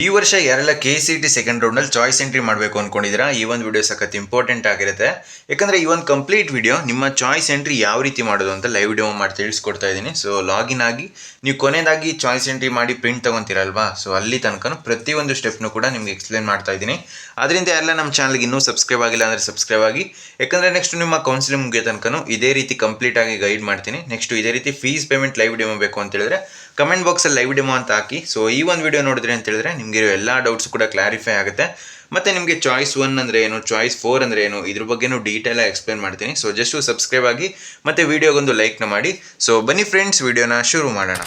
ಈ ವರ್ಷ ಯಾರೆಲ್ಲ KCET ಸೆಕೆಂಡ್ ರೌಂಡಲ್ಲಿ ಚಾಯ್ಸ್ ಎಂಟ್ರಿ ಮಾಡಬೇಕು ಅಂದ್ಕೊಂಡಿದ್ದೀರಾ, ಈ ಒಂದು ವಿಡಿಯೋ ಸಖತ್ ಇಂಪಾರ್ಟೆಂಟ್ ಆಗಿರುತ್ತೆ. ಯಾಕಂದರೆ ಈ ಒಂದು ಕಂಪ್ಲೀಟ್ ವಿಡಿಯೋ ನಿಮ್ಮ ಚಾಯ್ಸ್ ಎಂಟ್ರಿ ಯಾವ ರೀತಿ ಮಾಡೋದು ಅಂತ ಲೈವ್ ವಿಡಿಯೋ ಮಾಡಿ ತಿಳಿಸ್ಕೊಡ್ತಾ ಇದ್ದೀನಿ. ಸೊ ಲಾಗಿನ್ ಆಗಿ ನೀವು ಕೊನೆಯದಾಗಿ ಚಾಯ್ಸ್ ಎಂಟ್ರಿ ಮಾಡಿ ಪ್ರಿಂಟ್ ತೊಗೊತೀರಲ್ವಾ, ಸೊ ಅಲ್ಲಿ ತನಕ ಪ್ರತಿಯೊಂದು ಸ್ಟೆಪ್ನು ಕೂಡ ನಿಮಗೆ ಎಕ್ಸ್ಪ್ಲೇನ್ ಮಾಡ್ತಾ ಇದ್ದೀನಿ. ಅದರಿಂದ ಎಲ್ಲ ನಮ್ಮ ಚಾನಲ್ಗೆ ಇನ್ನೂ ಸಬ್ಸ್ಕ್ರೈಬ್ ಆಗಿಲ್ಲ ಅಂದರೆ ಸಬ್ಸ್ಕ್ರೈಬ್ ಆಗಿ. ಯಾಕಂದರೆ ನೆಕ್ಸ್ಟ್ ನಿಮ್ಮ ಕೌನ್ಸಿಲಿಂಗ್ ಮುಗಿಯೋ ತನಕ ಇದೇ ರೀತಿ ಕಂಪ್ಲೀಟಾಗಿ ಗೈಡ್ ಮಾಡ್ತೀನಿ. ನೆಕ್ಸ್ಟ್ ಇದೇ ರೀತಿ ಫೀಸ್ ಪೇಮೆಂಟ್ ಲೈವ್ ಡಿಮೋ ಬೇಕು ಅಂತ ಹೇಳಿದ್ರೆ ಕಮೆಂಟ್ ಬಾಕ್ಸಲ್ಲಿ ಲೈವ್ ಡಿಮೋ ಅಂತ ಹಾಕಿ. ಸೊ ಈ ಒಂದು ವಿಡಿಯೋ ನೋಡಿದ್ರೆ ಅಂತ ಹೇಳಿದ್ರೆ ನಿಮಗೆ ಎಲ್ಲ ಡೌಟ್ಸ್ ಕೂಡ ಕ್ಲಾರಿಫೈ ಆಗುತ್ತೆ. ಮತ್ತು ನಿಮಗೆ ಚಾಯ್ಸ್ 1 ಅಂದರೆ ಏನು, ಚಾಯ್ಸ್ 4 ಅಂದರೆ ಏನು, ಇದ್ರ ಬಗ್ಗೆನೂ ಡೀಟೇಲಾಗಿ ಎಕ್ಸ್ಪ್ಲೇನ್ ಮಾಡ್ತೀನಿ. ಸೊ ಜಸ್ಟ್ ಸಬ್ಸ್ಕ್ರೈಬ್ ಆಗಿ ಮತ್ತು ವಿಡಿಯೋಗೊಂದು ಲೈಕ್ನ ಮಾಡಿ. ಸೊ ಬನ್ನಿ ಫ್ರೆಂಡ್ಸ್, ವಿಡಿಯೋನ ಶುರು ಮಾಡೋಣ.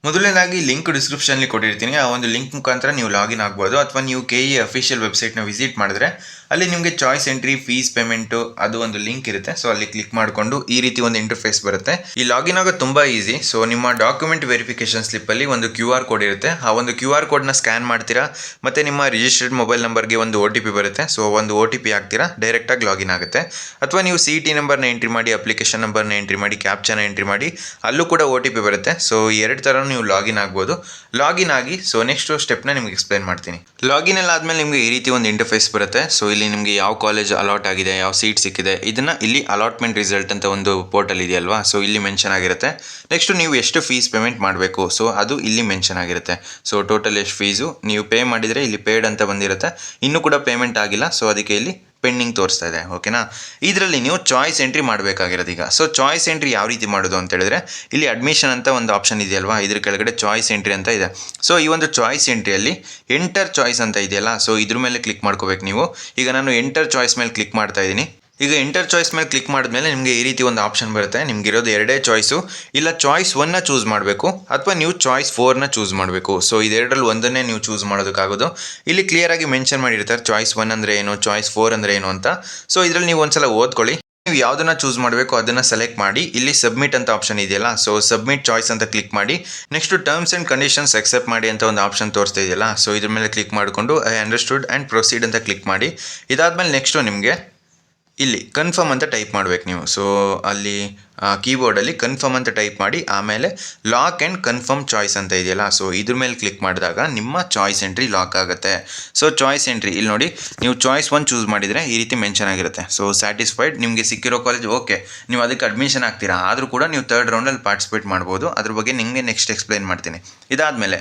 ಮೊದಲನೇದಾಗಿ ಲಿಂಕ್ ಡಿಸ್ಕ್ರಿಪ್ಷನ್ಲಿ ಕೊಟ್ಟಿರ್ತೀನಿ. ಆ ಒಂದು ಲಿಂಕ್ ಮುಖಾಂತರ ನೀವು ಲಾಗಿನ್ ಆಗ್ಬೋದು. ಅಥವಾ ನೀವು KE ಅಫಿಷಿಯಲ್ ವೆಬ್ಸೈಟ್ನ ವಿಸಿಟ್ ಮಾಡಿದ್ರೆ ಅಲ್ಲಿ ನಿಮಗೆ ಚಾಯ್ಸ್ ಎಂಟ್ರಿ, ಫೀಸ್ ಪೇಮೆಂಟು ಅದು ಒಂದು ಲಿಂಕ್ ಇರುತ್ತೆ. ಸೊ ಅಲ್ಲಿ ಕ್ಲಿಕ್ ಮಾಡಿಕೊಂಡು ಈ ರೀತಿ ಒಂದು ಇಂಟರ್ಫೇಸ್ ಬರುತ್ತೆ. ಈ ಲಾಗಿನ್ ಆಗೋದು ತುಂಬ ಈಸಿ. ಸೊ ನಿಮ್ಮ ಡಾಕ್ಯುಮೆಂಟ್ ವೆರಿಫಿಕೇಷನ್ ಸ್ಲಿಪ್ಪಲ್ಲಿ ಒಂದು QR ಕೋಡ್ ಇರುತ್ತೆ. ಆ ಒಂದು QR ಕೋಡ್ನ ಸ್ಕ್ಯಾನ್ ಮಾಡ್ತೀರಾ, ಮತ್ತು ನಿಮ್ಮ ರಿಜಿಸ್ಟರ್ಡ್ ಮೊಬೈಲ್ ನಂಬರ್ಗೆ ಒಂದು OTP ಬರುತ್ತೆ. ಸೊ ಒಂದು OTP ಹಾಕ್ತೀರಾ, ಡೈರೆಕ್ಟಾಗಿ ಲಾಗಿನ್ ಆಗುತ್ತೆ. ಅಥವಾ ನೀವು CET ನಂಬರ್ನ ಎಂಟ್ರಿ ಮಾಡಿ, ಅಪ್ಲಿಕೇಶನ್ ನಂಬರ್ನ ಎಂಟ್ರಿ ಮಾಡಿ, ಕ್ಯಾಪ್ಚಾನ ಎಂಟ್ರಿ ಮಾಡಿ, ಅಲ್ಲೂ ಕೂಡ OTP ಬರುತ್ತೆ. ಸೊ ಎರಡು ಥರ ನೀವು ಲಾಗಿನ್ ಆಗ್ಬೋದು. ಲಾಗಿನ್ ಆಗಿ ಸೊ ನೆಕ್ಸ್ಟ್ ಸ್ಟೆಪ್ನ ನಿಮ್ಗೆ ಎಕ್ಸ್ಪ್ಲೇನ್ ಮಾಡ್ತೀನಿ. ಲಾಗಿನ್ ಎಲ್ಲ ಆದಮೇಲೆ ನಿಮಗೆ ಈ ರೀತಿ ಒಂದು ಇಂಟರ್ಫೇಸ್ ಬರುತ್ತೆ. ಸೊ ಇಲ್ಲಿ ನಿಮಗೆ ಯಾವ ಕಾಲೇಜ್ ಅಲಾಟ್ ಆಗಿದೆ, ಯಾವ ಸೀಟ್ ಸಿಕ್ಕಿದೆ, ಇದನ್ನು ಇಲ್ಲಿ ಅಲಾಟ್ಮೆಂಟ್ ರಿಸಲ್ಟ್ ಅಂತ ಒಂದು ಪೋರ್ಟಲ್ ಇದೆಯಲ್ವಾ, ಸೊ ಇಲ್ಲಿ ಮೆನ್ಷನ್ ಆಗಿರುತ್ತೆ. ನೆಕ್ಸ್ಟ್ ನೀವು ಎಷ್ಟು ಫೀಸ್ ಪೇಮೆಂಟ್ ಮಾಡಬೇಕು, ಸೊ ಅದು ಇಲ್ಲಿ ಮೆನ್ಷನ್ ಆಗಿರುತ್ತೆ. ಸೊ ಟೋಟಲ್ ಎಷ್ಟು ಫೀಸು ನೀವು ಪೇ ಮಾಡಿದರೆ ಇಲ್ಲಿ ಪೇಡ್ ಅಂತ ಬಂದಿರುತ್ತೆ. ಇನ್ನೂ ಕೂಡ ಪೇಮೆಂಟ್ ಆಗಿಲ್ಲ, ಸೊ ಅದಕ್ಕೆ ಇಲ್ಲಿ ಪೆಂಡಿಂಗ್ ತೋರಿಸ್ತಾ ಇದೆ. ಓಕೆನಾ. ಇದರಲ್ಲಿ ನೀವು ಚಾಯ್ಸ್ ಎಂಟ್ರಿ ಮಾಡಬೇಕಾಗಿರೋದು ಈಗ. ಸೊ ಚಾಯ್ಸ್ ಎಂಟ್ರಿ ಯಾವ ರೀತಿ ಮಾಡೋದು ಅಂತ ಹೇಳಿದ್ರೆ ಇಲ್ಲಿ ಅಡ್ಮಿಷನ್ ಅಂತ ಒಂದು ಆಪ್ಷನ್ ಇದೆಯಲ್ವಾ, ಇದ್ರ ಕೆಳಗಡೆ ಚಾಯ್ಸ್ ಎಂಟ್ರಿ ಅಂತ ಇದೆ. ಸೊ ಈ ಒಂದು ಚಾಯ್ಸ್ ಎಂಟ್ರಿಯಲ್ಲಿ ಎಂಟರ್ ಚಾಯ್ಸ್ ಅಂತ ಇದೆಯಲ್ಲ, ಸೊ ಇದ್ರ ಮೇಲೆ ಕ್ಲಿಕ್ ಮಾಡ್ಕೋಬೇಕು ನೀವು. ಈಗ ನಾನು ಎಂಟರ್ ಚಾಯ್ಸ್ ಮೇಲೆ ಕ್ಲಿಕ್ ಮಾಡ್ತಾ ಇದ್ದೀನಿ. ಈಗ ಎಂಟರ್ ಚಾಯ್ಸ್ ಮೇಲೆ ಕ್ಲಿಕ್ ಮಾಡಿದ್ಮೇಲೆ ನಿಮಗೆ ಈ ರೀತಿ ಒಂದು ಆಪ್ಷನ್ ಬರುತ್ತೆ. ನಿಮ್ಗೆ ಇರೋದು ಎರಡೇ ಚಾಯ್ಸು. ಇಲ್ಲ ಚಾಯ್ಸ್ 1ನ ಚೂಸ್ ಮಾಡಬೇಕು, ಅಥವಾ ನೀವು ಚಾಯ್ಸ್ 4ನ ಚೂಸ್ ಮಾಡಬೇಕು. ಸೊ ಇದೆರಡರಲ್ಲಿ ಒಂದನ್ನೇ ನೀವು ಚೂಸ್ ಮಾಡೋದಕ್ಕಾಗೋದು. ಇಲ್ಲಿ ಕ್ಲಿಯರಾಗಿ ಮೆನ್ಷನ್ ಮಾಡಿರ್ತಾರೆ ಚಾಯ್ಸ್ 1 ಅಂದರೆ ಏನು, ಚಾಯ್ಸ್ 4 ಅಂದರೆ ಏನು ಅಂತ. ಸೊ ಇದರಲ್ಲಿ ನೀವು ಒಂದ್ಸಲ ಓದ್ಕೊಳ್ಳಿ. ನೀವು ಯಾವುದನ್ನು ಚೂಸ್ ಮಾಡಬೇಕು ಅದನ್ನು ಸೆಲೆಕ್ಟ್ ಮಾಡಿ, ಇಲ್ಲಿ ಸಬ್ಮಿಟ್ ಅಂತ ಆಪ್ಷನ್ ಇದೆಯಲ್ಲ, ಸೊ ಸಬ್ಮಿಟ್ ಚಾಯ್ಸ್ ಅಂತ ಕ್ಲಿಕ್ ಮಾಡಿ. Next terms and conditions accept ಮಾಡಿ ಅಂತ ಒಂದು ಆಪ್ಷನ್ ತೋರಿಸ್ತಾ ಇದೆಯಲ್ಲ, ಸೊ ಇದ್ರ ಮೇಲೆ ಕ್ಲಿಕ್ ಮಾಡಿಕೊಂಡು ಐ ಅಂಡರ್ಸ್ಟುಡ್ ಆ್ಯಂಡ್ ಪ್ರೊಸೀಡ್ ಅಂತ ಕ್ಲಿಕ್ ಮಾಡಿ. ಇದಾದಮೇಲೆ ನೆಕ್ಸ್ಟು ನಿಮಗೆ ಇಲ್ಲಿ ಕನ್ಫರ್ಮ್ ಅಂತ ಟೈಪ್ ಮಾಡಬೇಕು ನೀವು. ಸೊ ಅಲ್ಲಿ ಕೀಬೋರ್ಡಲ್ಲಿ ಕನ್ಫರ್ಮ್ ಅಂತ ಟೈಪ್ ಮಾಡಿ, ಆಮೇಲೆ ಲಾಕ್ ಆ್ಯಂಡ್ ಕನ್ಫರ್ಮ್ ಚಾಯ್ಸ್ ಅಂತ ಇದೆಯಲ್ಲ, ಸೊ ಇದ್ರ ಮೇಲೆ ಕ್ಲಿಕ್ ಮಾಡಿದಾಗ ನಿಮ್ಮ ಚಾಯ್ಸ್ ಎಂಟ್ರಿ ಲಾಕ್ ಆಗುತ್ತೆ. ಸೊ ಚಾಯ್ಸ್ ಎಂಟ್ರಿ ಇಲ್ಲಿ ನೋಡಿ, ನೀವು ಚಾಯ್ಸ್ 1 ಚೂಸ್ ಮಾಡಿದರೆ ಈ ರೀತಿ ಮೆನ್ಷನ್ ಆಗಿರುತ್ತೆ. ಸೊ ಸ್ಯಾಟಿಸ್ಫೈಡ್, ನಿಮಗೆ ಸಿಕ್ಕಿರೋ ಕಾಲೇಜ್ ಓಕೆ, ನೀವು ಅದಕ್ಕೆ ಅಡ್ಮಿಷನ್ ಆಗ್ತೀರಾ. ಆದರೂ ಕೂಡ ನೀವು ಥರ್ಡ್ ರೌಂಡಲ್ಲಿ ಪಾರ್ಟಿಸಿಪೇಟ್ ಮಾಡ್ಬೋದು. ಅದ್ರ ಬಗ್ಗೆ ನಿಮಗೆ ನೆಕ್ಸ್ಟ್ ಎಕ್ಸ್ಪ್ಲೈನ್ ಮಾಡ್ತೀನಿ. ಇದಾದಮೇಲೆ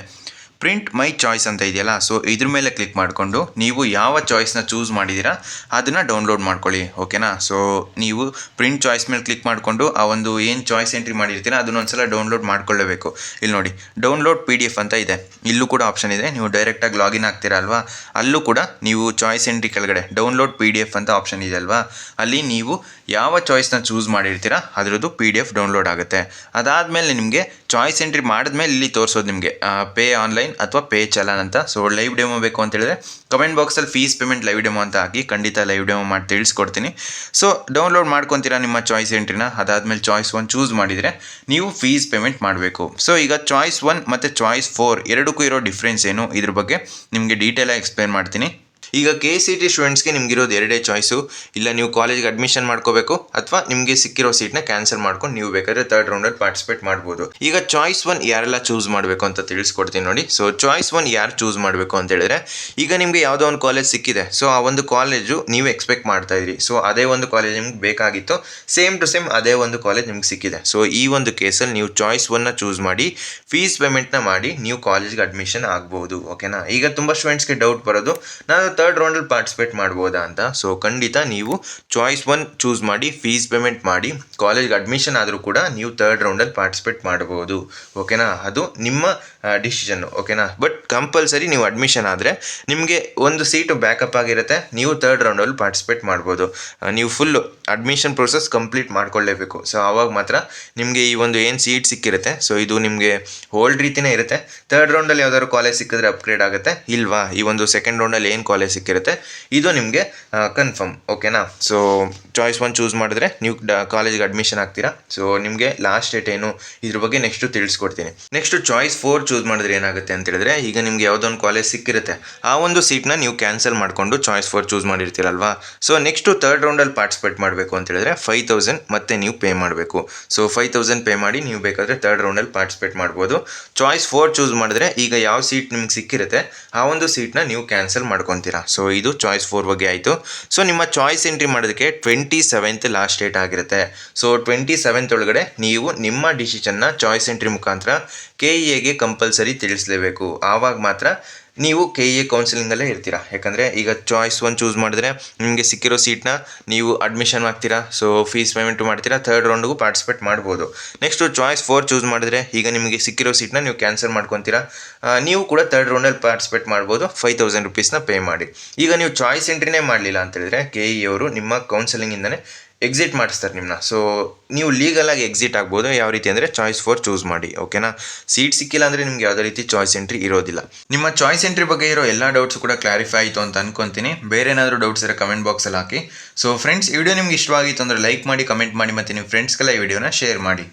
ಪ್ರಿಂಟ್ ಮೈ ಚಾಯ್ಸ್ ಅಂತ ಇದೆಯಲ್ಲ, ಸೊ ಇದ್ರ ಮೇಲೆ ಕ್ಲಿಕ್ ಮಾಡಿಕೊಂಡು ನೀವು ಯಾವ ಚಾಯ್ಸ್ನ ಚೂಸ್ ಮಾಡಿದ್ದೀರಾ ಅದನ್ನು ಡೌನ್ಲೋಡ್ ಮಾಡ್ಕೊಳ್ಳಿ. ಓಕೆನಾ. ಸೊ ನೀವು ಪ್ರಿಂಟ್ ಚಾಯ್ಸ್ ಮೇಲೆ ಕ್ಲಿಕ್ ಮಾಡಿಕೊಂಡು ಆ ಒಂದು ಏನು ಚಾಯ್ಸ್ ಎಂಟ್ರಿ ಮಾಡಿರ್ತೀರ ಅದನ್ನೊಂದ್ಸಲ ಡೌನ್ಲೋಡ್ ಮಾಡ್ಕೊಳ್ಳಬೇಕು. ಇಲ್ಲಿ ನೋಡಿ ಡೌನ್ಲೋಡ್ PDF ಅಂತ ಇದೆ, ಇಲ್ಲೂ ಕೂಡ ಆಪ್ಷನ್ ಇದೆ. ನೀವು ಡೈರೆಕ್ಟಾಗಿ ಲಾಗಿನ್ ಆಗ್ತೀರಾ ಅಲ್ವಾ, ಅಲ್ಲೂ ಕೂಡ ನೀವು ಚಾಯ್ಸ್ ಎಂಟ್ರಿ ಕೆಳಗಡೆ ಡೌನ್ಲೋಡ್ PDF ಅಂತ ಆಪ್ಷನ್ ಇದೆ ಅಲ್ವಾ, ಅಲ್ಲಿ ನೀವು ಯಾವ ಚಾಯ್ಸ್ನ ಚೂಸ್ ಮಾಡಿರ್ತೀರಾ ಅದರದ್ದು PDF ಡೌನ್ಲೋಡ್ ಆಗುತ್ತೆ. ಅದಾದಮೇಲೆ ನಿಮಗೆ ಚಾಯ್ಸ್ ಎಂಟ್ರಿ ಮಾಡಿದ್ಮೇಲೆ ಇಲ್ಲಿ ತೋರಿಸೋದು ನಿಮಗೆ ಪೇ ಆನ್ಲೈನ್ ಅಥವಾ ಪೇ ಚಲನ್ ಅಂತ. ಸೊ ಲೈವ್ ಡೆಮೋ ಬೇಕು ಅಂತ ಹೇಳಿದ್ರೆ ಕಮೆಂಟ್ ಬಾಕ್ಸಲ್ಲಿ ಫೀಸ್ ಪೇಮೆಂಟ್ ಲೈವ್ ಡೆಮೋ ಅಂತ ಹಾಕಿ, ಖಂಡಿತ ಲೈವ್ ಡೆಮೋ ಮಾಡಿ ತಿಳಿಸ್ಕೊಡ್ತೀನಿ. ಸೊ ಡೌನ್ಲೋಡ್ ಮಾಡ್ಕೊತೀರಾ ನಿಮ್ಮ ಚಾಯ್ಸ್ ಎಂಟ್ರಿನ. ಅದಾದಮೇಲೆ ಚಾಯ್ಸ್ 1 ಚೂಸ್ ಮಾಡಿದರೆ ನೀವು ಫೀಸ್ ಪೇಮೆಂಟ್ ಮಾಡಬೇಕು. ಸೊ ಈಗ ಚಾಯ್ಸ್ 1 ಮತ್ತು ಚಾಯ್ಸ್ 4 ಎರಡಕ್ಕೂ ಇರೋ ಡಿಫ್ರೆನ್ಸ್ ಏನು, ಇದ್ರ ಬಗ್ಗೆ ನಿಮಗೆ ಡೀಟೇಲಾಗಿ ಎಕ್ಸ್ಪ್ಲೇನ್ ಮಾಡ್ತೀನಿ. ಈಗ KCET ಸ್ಟೂಡೆಂಟ್ಸ್ಗೆ ನಿಮಗಿರೋದು ಎರಡೇ ಚಾಯ್ಸು. ಇಲ್ಲ ನೀವು ಕಾಲೇಜ್ಗೆ ಅಡ್ಮಿಷನ್ ಮಾಡ್ಕೋಬೇಕು, ಅಥವಾ ನಿಮಗೆ ಸಿಕ್ಕಿರೋ ಸೀಟ್ನ ಕ್ಯಾನ್ಸಲ್ ಮಾಡ್ಕೊಂಡು ನೀವು ಬೇಕಾದರೆ ಥರ್ಡ್ ರೌಂಡಲ್ಲಿ ಪಾರ್ಟಿಸಿಪೇಟ್ ಮಾಡ್ಬೋದು. ಈಗ ಚಾಯ್ಸ್ 1 ಯಾರೆಲ್ಲ ಚೂಸ್ ಮಾಡಬೇಕು ಅಂತ ತಿಳಿಸ್ಕೊಡ್ತೀನಿ ನೋಡಿ. ಸೊ ಚಾಯ್ಸ್ 1 ಯಾರು ಚೂಸ್ ಮಾಡಬೇಕು ಅಂತ ಹೇಳಿದ್ರೆ, ಈಗ ನಿಮಗೆ ಯಾವುದೋ ಒಂದು ಕಾಲೇಜ್ ಸಿಕ್ಕಿದೆ. ಸೊ ಆ ಒಂದು ಕಾಲೇಜು ನೀವು ಎಕ್ಸ್ಪೆಕ್ಟ್ ಮಾಡ್ತಾ ಇದ್ರಿ. ಸೊ ಅದೇ ಒಂದು ಕಾಲೇಜ್ ನಿಮ್ಗೆ ಬೇಕಾಗಿತ್ತು, ಸೇಮ್ ಟು ಸೇಮ್ ಅದೇ ಒಂದು ಕಾಲೇಜ್ ನಿಮ್ಗೆ ಸಿಕ್ಕಿದೆ. ಸೊ ಈ ಒಂದು ಕೇಸಲ್ಲಿ ನೀವು ಚಾಯ್ಸ್ 1ನ ಚೂಸ್ ಮಾಡಿ ಫೀಸ್ ಪೇಮೆಂಟ್ನ ಮಾಡಿ ನೀವು ಕಾಲೇಜ್ಗೆ ಅಡ್ಮಿಷನ್ ಆಗ್ಬೋದು. ಓಕೆನಾ. ಈಗ ತುಂಬ ಸ್ಟೂಡೆಂಟ್ಸ್ಗೆ ಡೌಟ್ ಬರೋದು, ನಾನು ಥರ್ಡ್ ರೌಂಡಲ್ಲಿ ಪಾರ್ಟಿಸಿಪೇಟ್ ಮಾಡ್ಬೋದಾ ಅಂತ. ಸೊ ಖಂಡಿತ ನೀವು ಚಾಯ್ಸ್ 1 ಚೂಸ್ ಮಾಡಿ ಫೀಸ್ ಪೇಮೆಂಟ್ ಮಾಡಿ ಕಾಲೇಜ್ಗೆ ಅಡ್ಮಿಷನ್ ಆದರೂ ಕೂಡ ನೀವು ಥರ್ಡ್ ರೌಂಡಲ್ಲಿ ಪಾರ್ಟಿಸಿಪೇಟ್ ಮಾಡ್ಬೋದು. ಓಕೆನಾ. ಅದು ನಿಮ್ಮ ಡಿಸಿಷನ್ನು. ಓಕೆನಾ. ಬಟ್ ಕಂಪಲ್ಸರಿ ನೀವು ಅಡ್ಮಿಷನ್ ಆದರೆ ನಿಮಗೆ ಒಂದು ಸೀಟು ಬ್ಯಾಕಪ್ ಆಗಿರುತ್ತೆ, ನೀವು ಥರ್ಡ್ ರೌಂಡಲ್ಲಿ ಪಾರ್ಟಿಸಿಪೇಟ್ ಮಾಡ್ಬೋದು. ನೀವು ಫುಲ್ಲು ಅಡ್ಮಿಷನ್ ಪ್ರೊಸೆಸ್ ಕಂಪ್ಲೀಟ್ ಮಾಡ್ಕೊಳ್ಳೇಬೇಕು. ಸೊ ಆವಾಗ ಮಾತ್ರ ನಿಮಗೆ ಈ ಒಂದು ಏನು ಸೀಟ್ ಸಿಕ್ಕಿರುತ್ತೆ, ಸೊ ಇದು ನಿಮಗೆ ಹೋಲ್ಡ್ ರೀತಿಯೇ ಇರುತ್ತೆ. ಥರ್ಡ್ ರೌಂಡಲ್ಲಿ ಯಾವ್ದಾದ್ರು ಕಾಲೇಜ್ ಸಿಕ್ಕಿದ್ರೆ ಅಪ್ಗ್ರೇಡ್ ಆಗುತ್ತೆ, ಇಲ್ವಾ ಈ ಒಂದು ಸೆಕೆಂಡ್ ರೌಂಡಲ್ಲಿ ಏನು ಕಾಲೇಜ್ ಸಿಕ್ಕಿರುತ್ತೆ ಇದು ನಿಮಗೆ ಕನ್ಫರ್ಮ್. ಓಕೆನಾ. ಸೊ ಚಾಯ್ಸ್ 1 ಚೂಸ್ ಮಾಡಿದ್ರೆ ನೀವು ಕಾಲೇಜ್ಗೆ ಅಡ್ಮಿಷನ್ ಆಗ್ತೀರಾ. ಸೊ ನಿಮಗೆ ಲಾಸ್ಟ್ ಡೇಟ್ ಏನು ಇದ್ರ ಬಗ್ಗೆ ನೆಕ್ಸ್ಟು ತಿಳಿಸ್ಕೊಡ್ತೀನಿ. ನೆಕ್ಸ್ಟು ಚಾಯ್ಸ್ 4 ಚೂಸ್ ಮಾಡಿದ್ರೆ ಏನಾಗುತ್ತೆ ಅಂತ ಹೇಳಿದ್ರೆ, ಈಗ ನಿಮ್ಗೆ ಯಾವುದೋ ಒಂದು ಕಾಲೇಜ್ ಸಿಕ್ಕಿರುತ್ತೆ, ಆ ಒಂದು ಸೀಟ್ನ ನೀವು ಕ್ಯಾನ್ಸಲ್ ಮಾಡಿಕೊಂಡು ಚಾಯ್ಸ್ 4 ಚೂಸ್ ಮಾಡಿರ್ತೀರಲ್ವಾ. ಸೊ ನೆಕ್ಸ್ಟು ಥರ್ಡ್ ರೌಂಡಲ್ಲಿ ಪಾರ್ಟಿಸಿಪೇಟ್ ಮಾಡಬೇಕು ಅಂತ ಹೇಳಿದ್ರೆ 5000 ಮತ್ತೆ ನೀವು ಪೇ ಮಾಡಬೇಕು. ಸೊ 5000 ಪೇ ಮಾಡಿ ನೀವು ಬೇಕಾದರೆ ಥರ್ಡ್ ರೌಂಡಲ್ಲಿ ಪಾರ್ಟಿಸಿಪೇಟ್ ಮಾಡ್ಬೋದು. ಚಾಯ್ಸ್ 4 ಚೂಸ್ ಮಾಡಿದ್ರೆ ಈಗ ಯಾವ ಸೀಟ್ ನಿಮ್ಗೆ ಸಿಕ್ಕಿರುತ್ತೆ ಆ ಒಂದು ಸೀಟ್ನ ನೀವು ಕ್ಯಾನ್ಸಲ್ ಮಾಡ್ಕೊತೀರಾ. ಸೊ ಇದು ಚಾಯ್ಸ್ 4 ಬಗ್ಗೆ ಆಯಿತು. ಸೊ ನಿಮ್ಮ ಚಾಯ್ಸ್ ಎಂಟ್ರಿ ಮಾಡೋದಕ್ಕೆ 27th ಲಾಸ್ಟ್ ಡೇಟ್ ಆಗಿರುತ್ತೆ. ಸೊ 27th ಒಳಗಡೆ ನೀವು ನಿಮ್ಮ ಡಿಸಿಷನ್ನ ಚಾಯ್ಸ್ ಎಂಟ್ರಿ ಮುಖಾಂತರ KEAಗೆ ಕಂಪಲ್ಸರಿ ತಿಳಿಸಲೇಬೇಕು. ಆವಾಗ ಮಾತ್ರ ನೀವು KEA ಕೌನ್ಸಿಲಿಂಗಲ್ಲೇ ಇರ್ತೀರಾ. ಯಾಕಂದರೆ ಈಗ ಚಾಯ್ಸ್ 1 ಚೂಸ್ ಮಾಡಿದ್ರೆ ನಿಮಗೆ ಸಿಕ್ಕಿರೋ ಸೀಟ್ನ ನೀವು ಅಡ್ಮಿಷನ್ ಆಗ್ತೀರಾ, ಸೊ ಫೀಸ್ ಪೇಮೆಂಟು ಮಾಡ್ತೀರಾ, ಥರ್ಡ್ ರೌಂಡ್ಗೂ ಪಾರ್ಟಿಸಿಪೇಟ್ ಮಾಡ್ಬೋದು. ನೆಕ್ಸ್ಟು ಚಾಯ್ಸ್ 4 ಚೂಸ್ ಮಾಡಿದ್ರೆ ಈಗ ನಿಮಗೆ ಸಿಕ್ಕಿರೋ ಸೀಟ್ನ ನೀವು ಕ್ಯಾನ್ಸಲ್ ಮಾಡ್ಕೊತೀರಾ, ನೀವು ಕೂಡ ಥರ್ಡ್ ರೌಂಡಲ್ಲಿ ಪಾರ್ಟಿಸಿಪೇಟ್ ಮಾಡ್ಬೋದು 5000 ರುಪೀಸ್ನ ಪೇ ಮಾಡಿ. ಈಗ ನೀವು ಚಾಯ್ಸ್ ಎಂಟ್ರಿನೇ ಮಾಡಲಿಲ್ಲ ಅಂತೇಳಿದ್ರೆ KE ಅವರು ನಿಮ್ಮ ಕೌನ್ಸಿಲಿಂಗಿಂದನೇ ಎಕ್ಸಿಟ್ ಮಾಡಿಸ್ತಾರೆ ನಿಮ್ಮನ್ನ. ಸೊ ನೀವು ಲೀಗಲಾಗಿ ಎಕ್ಸಿಟ್ ಆಗ್ಬೋದು. ಯಾವ ರೀತಿ ಅಂದರೆ ಚಾಯ್ಸ್ 4 ಚೂಸ್ ಮಾಡಿ, ಓಕೆನಾ. ಸೀಟ್ ಸಿಕ್ಕಿಲ್ಲ ಅಂದರೆ ನಿಮ್ಗೆ ಯಾವುದೇ ರೀತಿ ಚಾಯ್ಸ್ ಎಂಟ್ರಿ ಇರೋದಿಲ್ಲ. ನಿಮ್ಮ ಚಾಯ್ಸ್ ಎಂಟ್ರಿ ಬಗ್ಗೆ ಇರೋ ಎಲ್ಲ ಡೌಟ್ಸ್ ಕೂಡ ಕ್ಲಾರಿಫೈ ಆಯಿತು ಅಂತ ಅನ್ಕೊತೀನಿ. ಬೇರೆ ಏನಾದರೂ ಡೌಟ್ಸ್ ಇರೋ ಕಮೆಂಟ್ ಬಾಕ್ಸಲ್ಲಿ ಹಾಕಿ. ಸೊ ಫ್ರೆಂಡ್ಸ್, ಈ ವಿಡಿಯೋ ನಿಮ್ಗೆ ಇಷ್ಟವಾಗಿತ್ತು ಅಂದರೆ ಲೈಕ್ ಮಾಡಿ, ಕಮೆಂಟ್ ಮಾಡಿ, ಮತ್ತು ನಿಮ್ಮ ಫ್ರೆಂಡ್ಸ್ಗೆಲ್ಲ ಈ ವಿಡಿಯೋನ ಶೇರ್ ಮಾಡಿ.